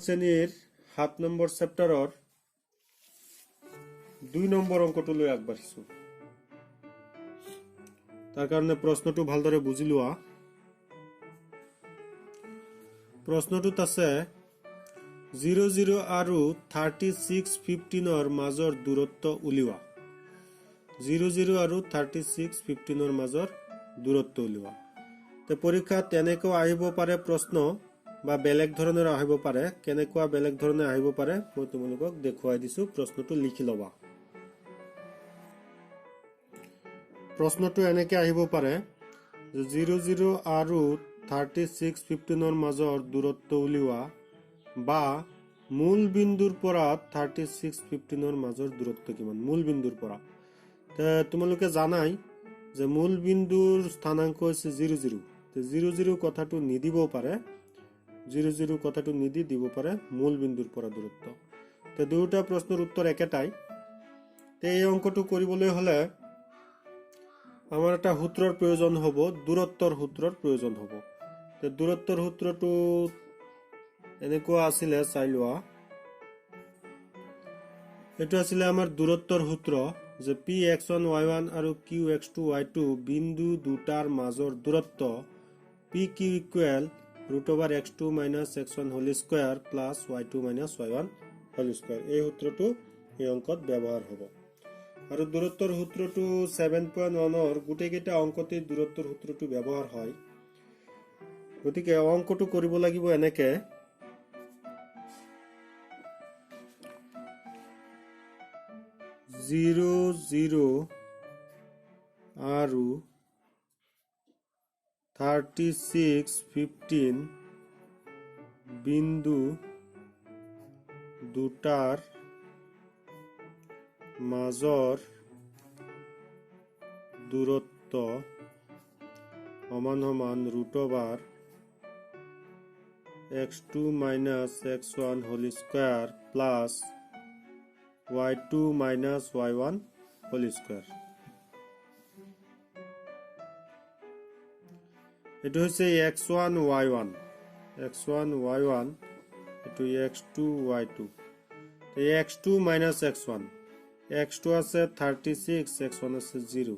শ্ৰেণীৰ 7 number চেপ্টাৰৰ 2 number অংকটো লৈ আগবাঢ়িছো তাৰ কাৰণে প্ৰশ্নটো ভালদৰে বুজি লোৱা প্ৰশ্নটোত আছে 00 আৰু 3615 ৰ মাজৰ দূৰত্ব উলিওৱা 00 আৰু 3615 ৰ মাজৰ দূৰত্ব উলিওৱা তে পৰীক্ষাত এনেকৈ আহিব পাৰে প্ৰশ্ন বা বেলেগ ধৰণৰ আহিব পাৰে কেনেকুৱা বেলেগ ধৰণে আহিব পাৰে মই তোমালোকক দেখুৱাই দিছো প্ৰশ্নটো লিখি লবা প্ৰশ্নটো এনেকৈ আহিব পাৰে 00 আৰু 3615 ৰ মাজৰ দূৰত্ব উলিওৱা বা মূল বিন্দুৰ পৰা 3615 ৰ মাজৰ দূৰত্ব কিমান মূল বিন্দুৰ পৰা তোমালোকে জানাই যে মূল বিন্দুৰ স্থানাংক হৈছে 00 তে 00 কথাটো নিদিব পাৰে 00 কথাটো নিদি দিব পাৰে মূল বিন্দুৰ পৰা দূৰত্ব তে দুটা প্ৰশ্নৰ উত্তৰ একেটাই তে এই অংকটো কৰিবলৈ হলে আমাৰ এটা সূত্ৰৰ প্ৰয়োজন হ'ব দূৰত্বৰ সূত্ৰৰ প্ৰয়োজন হ'ব তে দূৰত্বৰ সূত্ৰটো এনেকুৱা আছিল চাই লোৱা এটো আছিল আমাৰ দূৰত্বৰ সূত্ৰ যে px1 y1 আৰু qx2 y2 বিন্দু দুটাৰ মাজৰ দূৰত্ব pq √x2 - x1 whole square plus y2 - y1 whole square এই সূত্ৰটো এই অংকত ব্যৱহাৰ হ'ব আৰু দূৰত্বৰ সূত্ৰটো 7.1 ৰ গুটেকেটা অংকতে দূৰত্বৰ সূত্ৰটো ব্যৱহাৰ হয় গতিকে অংকটো কৰিব লাগিব এনেকে 00 আৰু 3615 বিন্দু দুটাৰ মাজৰ দূৰত্ব সমান সমান √x2 - x1 whole square plus y2 - y1 whole square এটো হৈছে x1 y1 এটো x2 y2 x2 - x1 x2 আছে 36 x1 আছে 0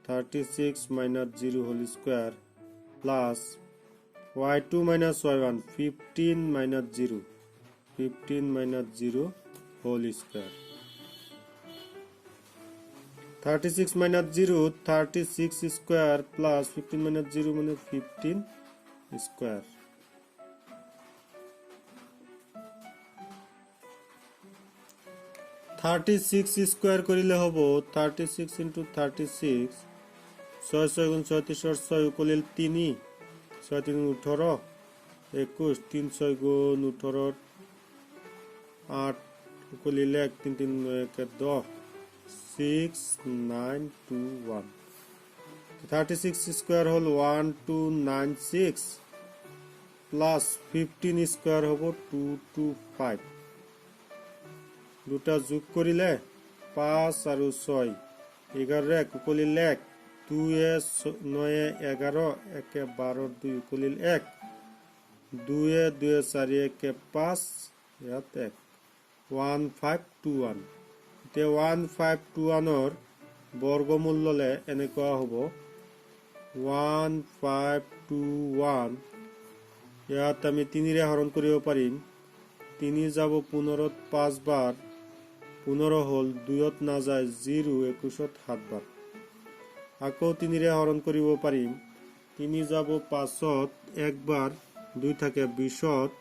36 - 0 whole square plus y2 - y1 15 - 0 15 - 0 whole square 36 - 0 36 square plus 15 - 0 মানে 15 square 36 square কৰিলে হ'ব 36 into 36 6 6 গুণ 36 6 উকলিল 3 6 3 18 21 3 6 গুণ 18 8 উকলিল 1 3 3 1 10 6 9 2 1 36 square হল 1296 plus 15 square হব 225 দুটা যোগ কৰিলে 5 আৰু 6 11 উকলিল 1 2 9 11 1 12 2 উকলিল 1 2 2 4 1 5 ইয়াত 1 1521 তে 1521 ৰ বৰ্গমূল ললে এনেকুৱা হ'ব 1521 ইয়াত আমি 3 ৰে হৰণ কৰিব পাৰিম 3 যাব 15 5 বাৰ 15 হল 2 ত না যায় 0 21 7 বাৰ আকৌ 3 ৰে হৰণ কৰিব পাৰিম 3 যাব 5 ত একবাৰ 2 থাকে 20 ত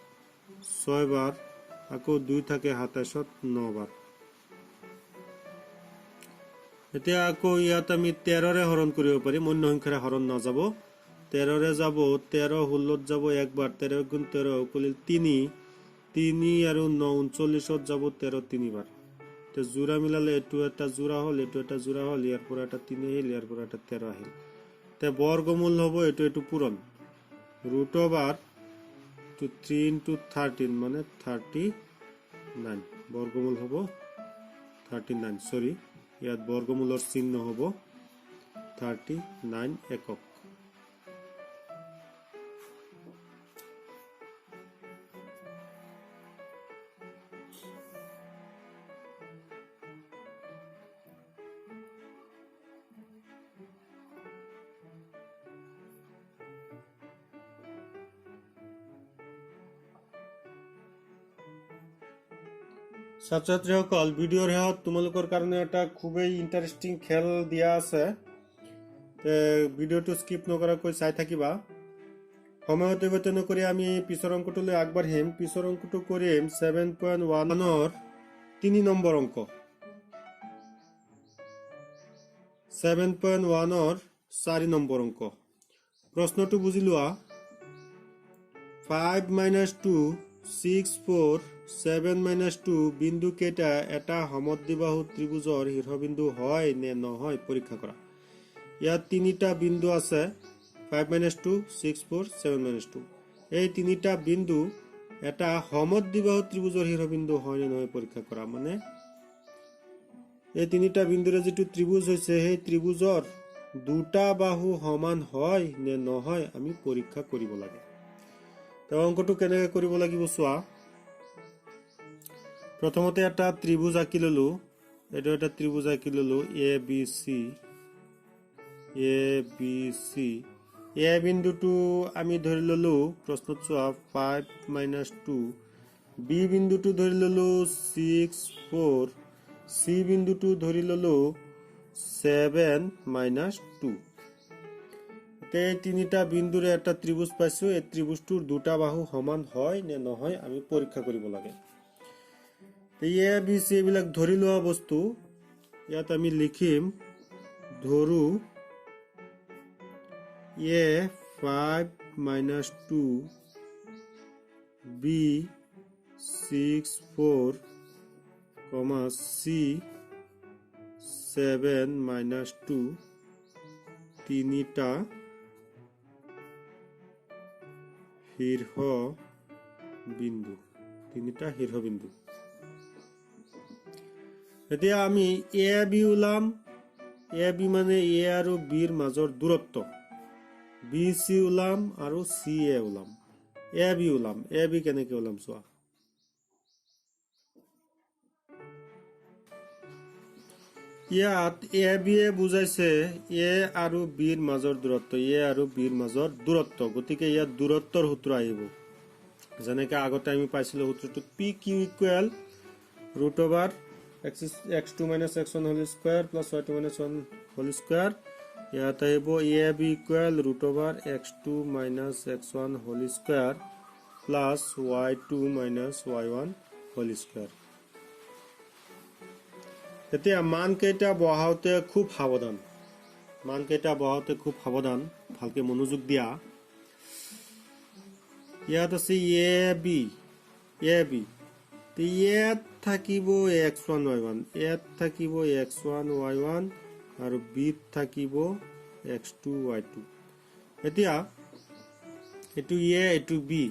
6 বাৰ আকৌ 2 থাকে 27 ত 9 বাৰ এতিয়া আকৌ ইয়াত আমি 13 ৰে হৰণ কৰিব পাৰিম অন্য সংখ্যাৰে হৰণ না যাব 13 ৰে যাব 13 16 ত যাব একবাৰ 13 গুণ 13 উকলিল 3 3 আৰু 9 39 ত যাব 13 তিনিবাৰ তে জোড়া মিলালে এটো এটা জোড়া হল এটো এটা জোড়া হল ইয়াৰ পৰা এটা 3 আহিল ইয়াৰ পৰা এটা 13 আহিল তে বৰ্গমূল হ'ব এটো এটো পূৰণ √2 3 into 13 মানে 39 বৰ্গমূল হবো 39 সৰি ইয়াত বৰ্গমূলৰ চিহ্ন হ'ব 39 একক। ছাত্ৰ-ছাত্ৰীসকল, ভিডিঅ'ৰ শেষত তোমালোকৰ কাৰণে এটা খুবেই ইণ্টাৰেষ্টিং খেল দিয়া আছে। ভিডিঅ'টো স্কিপ নকৰাকৈ চাই থাকিবা। সময় অতিবাহিত নকৰি আমি পিছৰ অংকটোলৈ আগবাঢ়িম। পিছৰ অংকটো কৰিম 7.1ৰ 3 নম্বৰ অংক। 7.1ৰ 4 নম্বৰ অংক। প্ৰশ্নটো বুজি লোৱা। 5 - 2 6 4 7 - 2 বিন্দু কেইটা এটা সমদ্বিবাহু ত্ৰিভুজৰ শীৰ্ষবিন্দু হয় নে নহয় পৰীক্ষা কৰা। ইয়াত তিনিটা বিন্দু আছে, 5 - 2 6 4 7 - 2। এই তিনিটা বিন্দু এটা সমদ্বিবাহু ত্ৰিভুজৰ শীৰ্ষবিন্দু হয় নে নহয় পৰীক্ষা কৰা। মানে এই তিনিটা বিন্দুৰে যিটো ত্ৰিভুজ হৈছে সেই ত্ৰিভুজৰ দুটা বাহু সমান হয় নে নহয় আমি পৰীক্ষা কৰিব লাগে। অংকটো কেনেকৈ কৰিব লাগিব চোৱা। প্ৰথমতে এটা ত্ৰিভুজ আঁকি ললো। এইটো এটা ত্ৰিভুজ আঁকি ললো এ বি চি। এ বিন্দুটো আমি ধৰি ললো প্ৰশ্নত চোৱা 5 - 2। বি বিন্দুটো ধৰি ললো 6 4। চি বিন্দুটো ধৰি ললো 7 - 2। এই তিনিটা বিন্দুৰে এটা ত্ৰিভুজ পাইছো। এই ত্ৰিভুজটোৰ দুটা বাহু সমান হয় নে নহয় আমি পৰীক্ষা কৰিব লাগে। এ বি চি এইবিলাক ধৰি লোৱা বস্তু। ইয়াত আমি লিখিম ধৰো এ 5 - 2 বি 6 4 চি 7 - 2 তিনিটা শীৰ্ষবিন্দু। এতিয়া আমি এ বি ওলাম। এ বি মানে এ আৰু বিৰ মাজৰ দূৰত্ব। বি চি ওলাম আৰু চি এ ওলাম। এ বি ওলাম। এ বি কেনেকে ওলাম চোৱা। ইয়াত এ বি এ বুজাইছে এ আৰু বিৰ মাজৰ দূৰত্ব। এ আৰু বিৰ মাজৰ দূৰত্ব, গতিকে ইয়াত দূৰত্বৰ সূত্ৰ আহিব। যেনেকে আগতে আমি পাইছিলো সূত্ৰটো P Q equal √(x2 - x1 whole square plus y2 - 1 whole square. ইয়াত আহিব A B equal √(x2 - x1 whole square plus y2 - y1 whole square. এতিয়া মানকেইটা বহাওতে খুব সাৱধান। ভালকে মনোযোগ দিয়া। ইয়াত আছে এ বি। ইয়াত থাকিব x1 y1, ইয়াত থাকিব x1 y1 আৰু বিত থাকিব x2 y2। এতিয়া এইটো এ এইটো বি,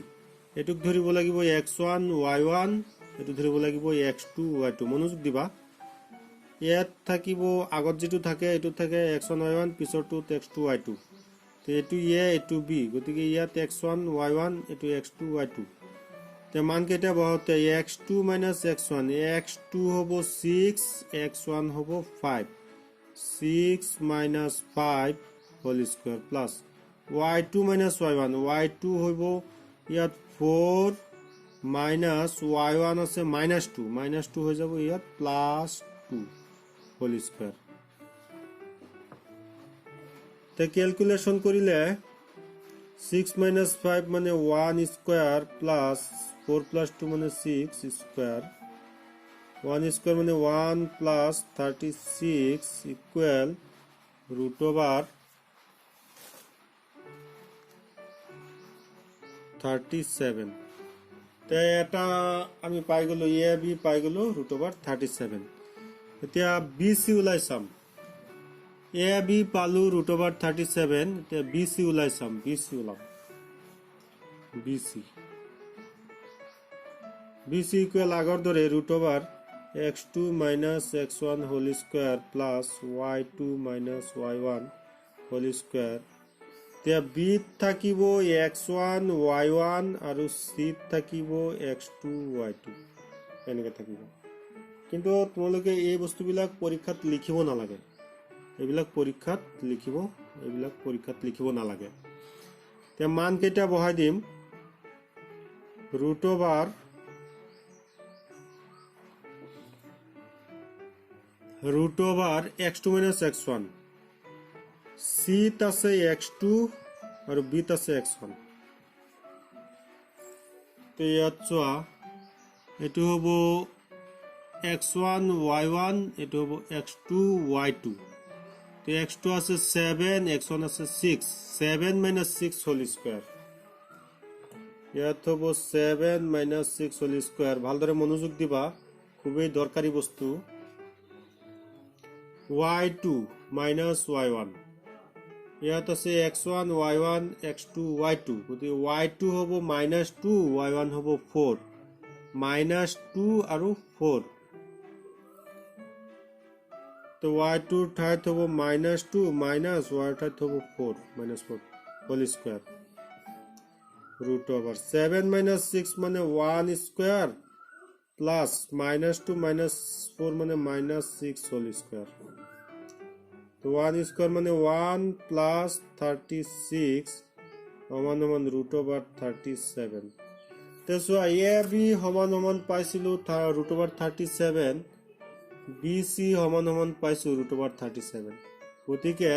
এইটোক ধৰিব লাগিব x1 y1, এইটো ধৰিব লাগিব x2 y2। মনোযোগ দিবা। ইয়াত থাকিব আগত যেটো থাকে এটো থাকে x1 y1, পিছৰটোত x2 y2। তো এইটো এ এইটো বি, গতিকে ইয়াত x1 y1 এইটো x2 y2। তে মান কেইটা বহাওতে x2 - x1, x2 হ'ব 6, x1 হ'ব 5, 6 - 5 whole square plus y2 - y1, y2 হ'ব ইয়াত 4 মাইনাস y1 আছে -2 হৈ যাব ইয়াত +2 হোল স্কয়ার। তে ক্যালকুলেশন কৰিলে 6 - 5 মানে 1 স্কয়ার প্লাস 4 + 2 মানে 6 স্কয়ার। 1 স্কয়ার মানে 1 প্লাস 36 ইকুয়াল √37। তে এটা আমি পাই গলো এ বি পাই গলো √37। এতিয়া বি সি ওলাই চাম। এ বি পালো √37। এতিয়া বি সি ওলাই চাম। বি সি ইকুৱেল আগৰ দৰে √37 x2 minus x1 whole square plus y2 minus y1 whole square. এতিয়া b থাকিব x1 y1 আৰু c থাকিব x2 y2 এনেকৈ থাকিব। কিন্তু তোমালোকে এই বস্তুবিলাক পৰীক্ষাত লিখিব নালাগে, এইবিলাক পৰীক্ষাত লিখিব নালাগে। এতিয়া মান কেইটা বহাই দিম, root over x2 minus x1, c ত আছে x2 আৰু b ত আছে x1। তো ইয়াত চোৱা, এইটো হ'ব x1 y1, এইটো হ'ব x2 y2। তো x2 আছে 7, x1 আছে 6, 7 minus 6 whole square। ইয়াত হ'ব 7 minus 6 whole square। ভালদৰে মনোযোগ দিবা, খুবেই দৰকাৰী বস্তু। y2 minus y1, ইয়াত আছে x1 y1 x2 y2, গতিকে y2 হ'ব -2, y1 হ'ব 4, -2 আৰু 4। তো y2 ঠাইত হ'ব -2 মাইনাছ y ঠাইত হ'ব 4, -4 whole square root over 7 minus 6 মানে 1 square plus -2 minus 4 মানে -6 whole square। তো 1 square মানে 1 plus 36 সমান root over 37। তো চোৱা এ বি সমান পাইছিলো root over 37, বি সি সমান পাইছো root over 37। গতিকে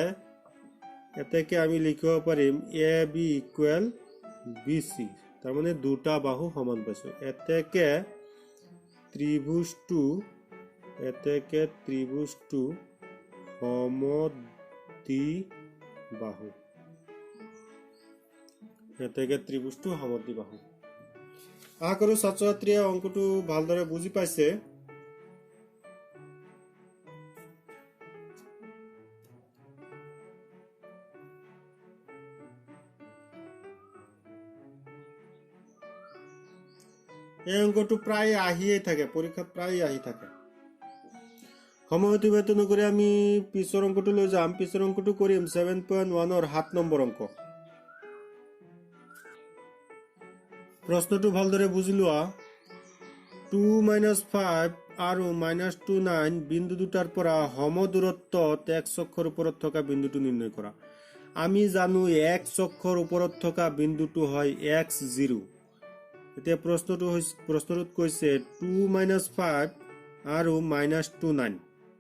এটাকে আমি লিখিব পাৰিম এ বি ইকুৱেল বি সি, তাৰ মানে দুটা বাহু সমান পাইছো। এটাকে ত্ৰিভুজটো সমদ্বিবাহু, আশা কৰো ছাত্ৰ ছাত্ৰীয়ে অংকটো ভালদৰে বুজি পাইছে। এই অংকটো প্ৰায় আহিয়ে থাকে, পৰীক্ষাত প্ৰায় আহি থাকে। সময় অতিবাহিত নকৰি আমি পিছৰ অংকটো লৈ যাম। পিছৰ অংকটো কৰিম 7.1 7 নম্বৰ অংক। প্ৰশ্নটো ভালদৰে বুজি লোৱা। 2 - 5 আৰু -29 বিন্দু দুটাৰ পৰা সমদূৰত্বত x অক্ষৰ ওপৰত থকা বিন্দুটো নিৰ্ণয় কৰা। আমি জানো x অক্ষৰ ওপৰত থকা বিন্দুটো হয় x0। এতিয়া প্ৰশ্নটোত কৈছে 2 - 5 আৰু -29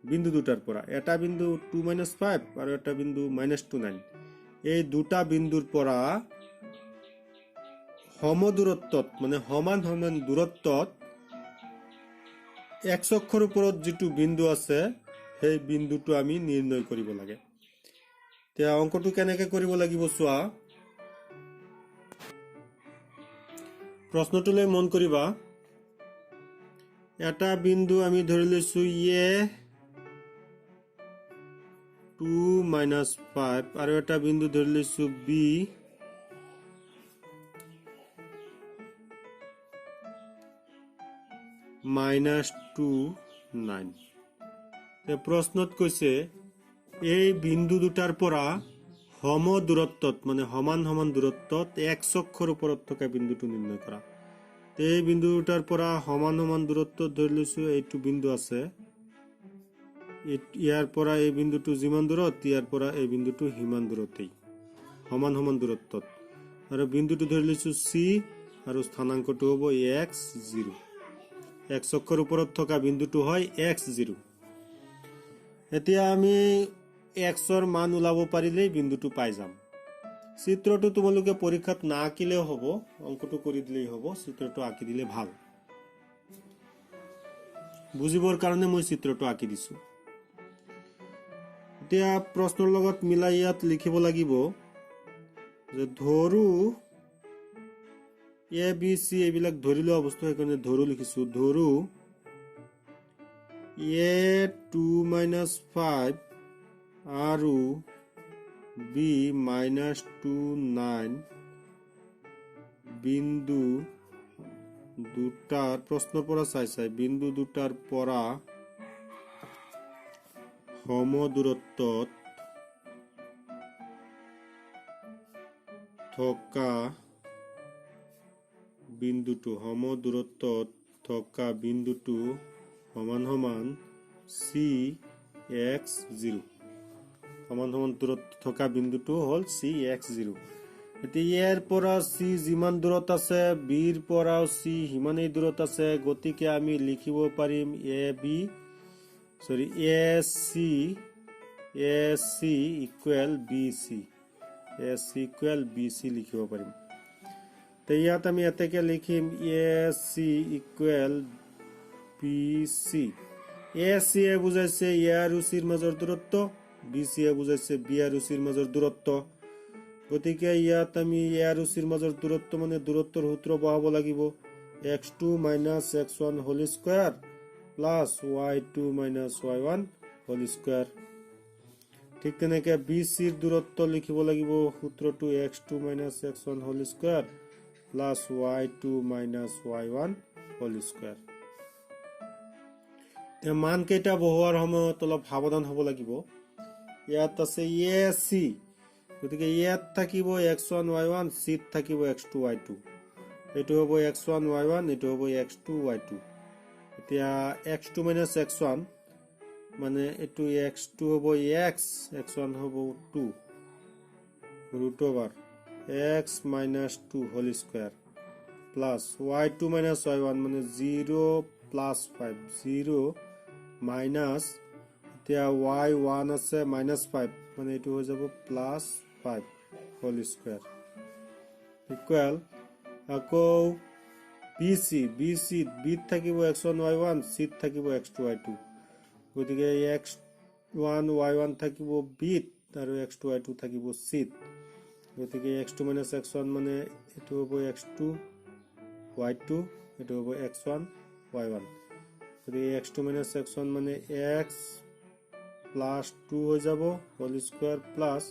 বিন্দু দুটাৰ পৰা, এটা বিন্দু 2 - 5 আৰু এটা বিন্দু -29, এই দুটা বিন্দুৰ পৰা সমদূৰত্বত মানে সমান দূৰত্বত x অক্ষৰ ওপৰত যিটো বিন্দু আছে সেই বিন্দুটো আমি নিৰ্ণয় কৰিব লাগে। এতিয়া অংকটো কেনেকে কৰিব লাগিব চোৱা। প্ৰশ্নটোলৈ মন কৰিবা। এটা বিন্দু আমি ধৰি লৈছো এ 2 - 5 আৰু এটা বিন্দু ধৰি লৈছো বি -29। প্ৰশ্নত কৈছে এই বিন্দু দুটাৰ পৰা সমদূৰত্বত মানে সমান দূৰত্বত x অক্ষৰ ওপৰত থকা বিন্দুটো নিৰ্ণয় কৰা। এই বিন্দু দুটাৰ পৰা সমান দূৰত্বত ধৰি লৈছো এইটো বিন্দু আছে, ইয়াৰ পৰা এই বিন্দুটো যিমান দূৰত, ইয়াৰ পৰা এই বিন্দুটো সিমান দূৰতেই, সমান দূৰত্বত। আৰু বিন্দুটো ধৰি লৈছো চি আৰু স্থানাংকটো হ'ব x0। x অক্ষৰ ওপৰত থকা বিন্দুটো হয় x0। এতিয়া আমি xৰ মান ওলাব পাৰিলেই বিন্দুটো পাই যাম। চিত্ৰটো তোমালোকে পৰীক্ষাত না আঁকিলেও হ'ব, অংকটো কৰি দিলেই হ'ব, চিত্ৰটো আঁকি দিলে ভাল। বুজিবৰ কাৰণে মই চিত্ৰটো আঁকি দিছো। এতিয়া প্ৰশ্নৰ লগত মিলাই ইয়াত লিখিব লাগিব যে ধৰু এ বি চি এইবিলাক ধৰি লোৱা বস্তু, সেইকাৰণে ধৰু লিখিছো। ধৰু এ 2 - 5 আৰু বি -29 বিন্দু দুটাৰ প্ৰশ্নৰ পৰা চাই বিন্দু দুটাৰ পৰা সম দূৰত্বত থকা বিন্দুটো সমান সমান CX0 সমান সমান দূৰত্ব থকা বিন্দুটো হ'ল CX0 এতিয়া ইয়াৰ পৰা C যিমান দূৰত আছে বিৰ পৰাও C সিমানেই দূৰত আছে গতিকে আমি লিখিব পাৰিম AC ইকুৱেল BC লিখিব পাৰিম তে ইয়াত আমি এতেকে লিখিম AC ইকুৱেল BC AC এ বুজাইছে A আৰু C ৰ মাজৰ দূৰত্ব BC এ বুজাইছে B আৰু C ৰ মাজৰ দূৰত্ব গতিকে ইয়াত আমি A আৰু C ৰ মাজৰ দূৰত্ব মানে দূৰত্বৰ সূত্ৰ বহাব লাগিব x2 - x1 whole square plus y2 - y1 whole square ঠিক তেনেকৈ BC ৰ দূৰত্ব লিখিব লাগিব সূত্ৰটো x2 - x1 whole square plus y2 - y1 whole square তে মান কেইটা বহুৱাৰ সময়ত অলপ সাৱধান হ'ব লাগিব ইয়াত আছে AC গতিকে ইয়াত থাকিব x1 y1 c ত থাকিব x2 y2 এটো হ'ব x1 y1 এটো হ'ব x2 y2 এতিয়া x2 - x1 মানে এটো x2 হ'ব x x1 হ'ব 2 root over x - 2 whole square plus y2 - y1 মানে 0 plus 5 0 minus এতিয়া y1 আছে -5 মানে এটো হৈ যাব plus 5 whole square equal আকৌ BC b থাকিব x1 y1 c থাকিব x2 y2 গতিকে x1 y1 থাকিব b আৰু x2 y2 থাকিব c গতিকে x2 - x1 মানে এটো হ'ব x2 y2 এটো হ'ব x1 y1 গতিকে x2 - x1 মানে x plus 2 হৈ যাব whole square plus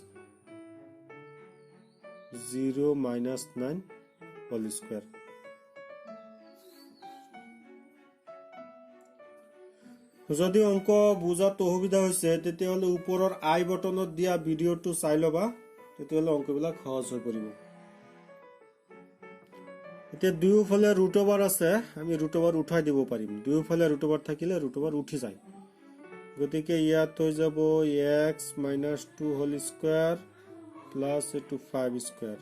0 - 9 whole square যদি অংক বুজাত অসুবিধা হৈছে তেতিয়াহলে ওপৰৰ আই বটনত দিয়া ভিডিওটো চাই লবা তেতিয়াহলে অংকবিলাক সহজ হৈ পৰিব এতিয়া দুয়োফালে ৰুট ওভাৰ আছে আমি ৰুট ওভাৰ উঠাই দিব পাৰিম দুয়োফালে ৰুট ওভাৰ থাকিলে ৰুট ওভাৰ উঠি যায় গতিকে ইয়াত হৈ যাব x - 2 হোল স্কয়াৰ প্লাস এটো 5 square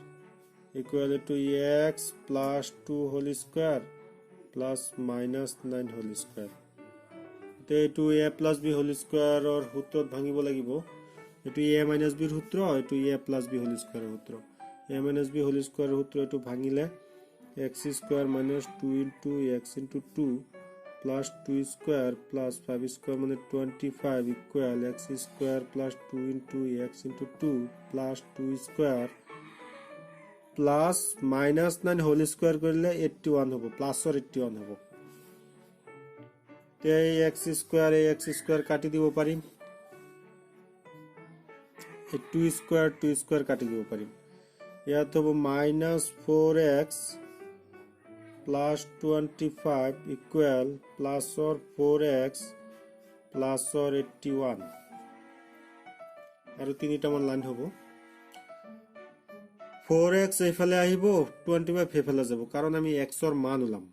equal to x plus 2 whole square plus -9 whole square এটো a plus b হোল স্কয়াৰৰ সূত্ৰত ভাঙিব লাগিব এটো a minus b ৰ সূত্ৰ এটো a plus b হোল স্কয়াৰৰ সূত্ৰ a minus b হোল স্কয়াৰৰ সূত্ৰ এটো ভাঙিলে x square minus 2 into x into 2 plus 2 square plus 5 square মানে 25 equal x square plus 2 into x into 2 plus 2 square plus minus 9 whole square কৰিলে 81 হ'ব প্লাসৰ 81 হ'ব তে x square কাটি দিব পাৰিম 2 square কাটি দিব পাৰিম ইয়াত হ'ব -4x plus 25 equal plus or 4x plus or 81 আৰু তিনিটা মান লাইন হ'ব 4x এইফালে আহিব 25 এইফালে যাব কাৰণ আমি x ৰ মান উলাম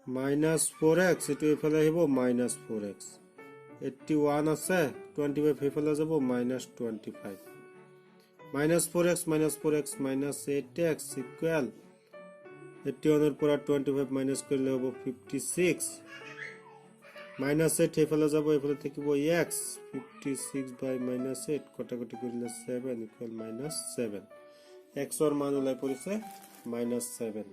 -4x এটো এইফালে আহিব -4x 81 আছে 25 এইফালে যাব -25 -4x -8x equal 81 পৰা 25 মাইনাস কৰিলে হ'ব 56 -8 এইফালে যাব এইফালে থাকিব x 56 by -8 কটাকটি কৰিলে 7 equal -7 x ৰ মান ওলাই পৰিছে -7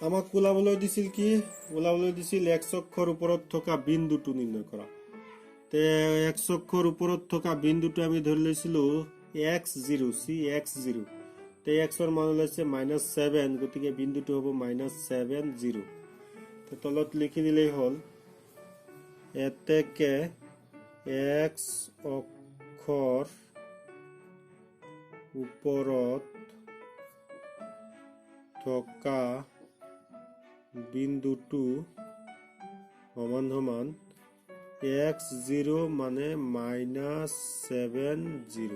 আমাক ওলাবলৈ দিছিল x অক্ষৰ ওপৰত থকা বিন্দুটো নিৰ্ণয় কৰা তে x অক্ষৰ ওপৰত থকা বিন্দুটো আমি ধৰি লৈছিলো x0 CX0 তে x ৰ মান ওলাইছে -7 গতিকে বিন্দুটো হ'ব -7 0 তে তলত লিখি দিলেই হ'ল এতেকে x অক্ষৰ ওপৰত থকা বিন্দুটো সমান সমান x0 মানে -70।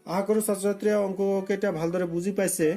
আশা কৰোঁ ছাত্ৰ ছাত্ৰীয়ে অংককেইটা ভালদৰে বুজি পাইছে।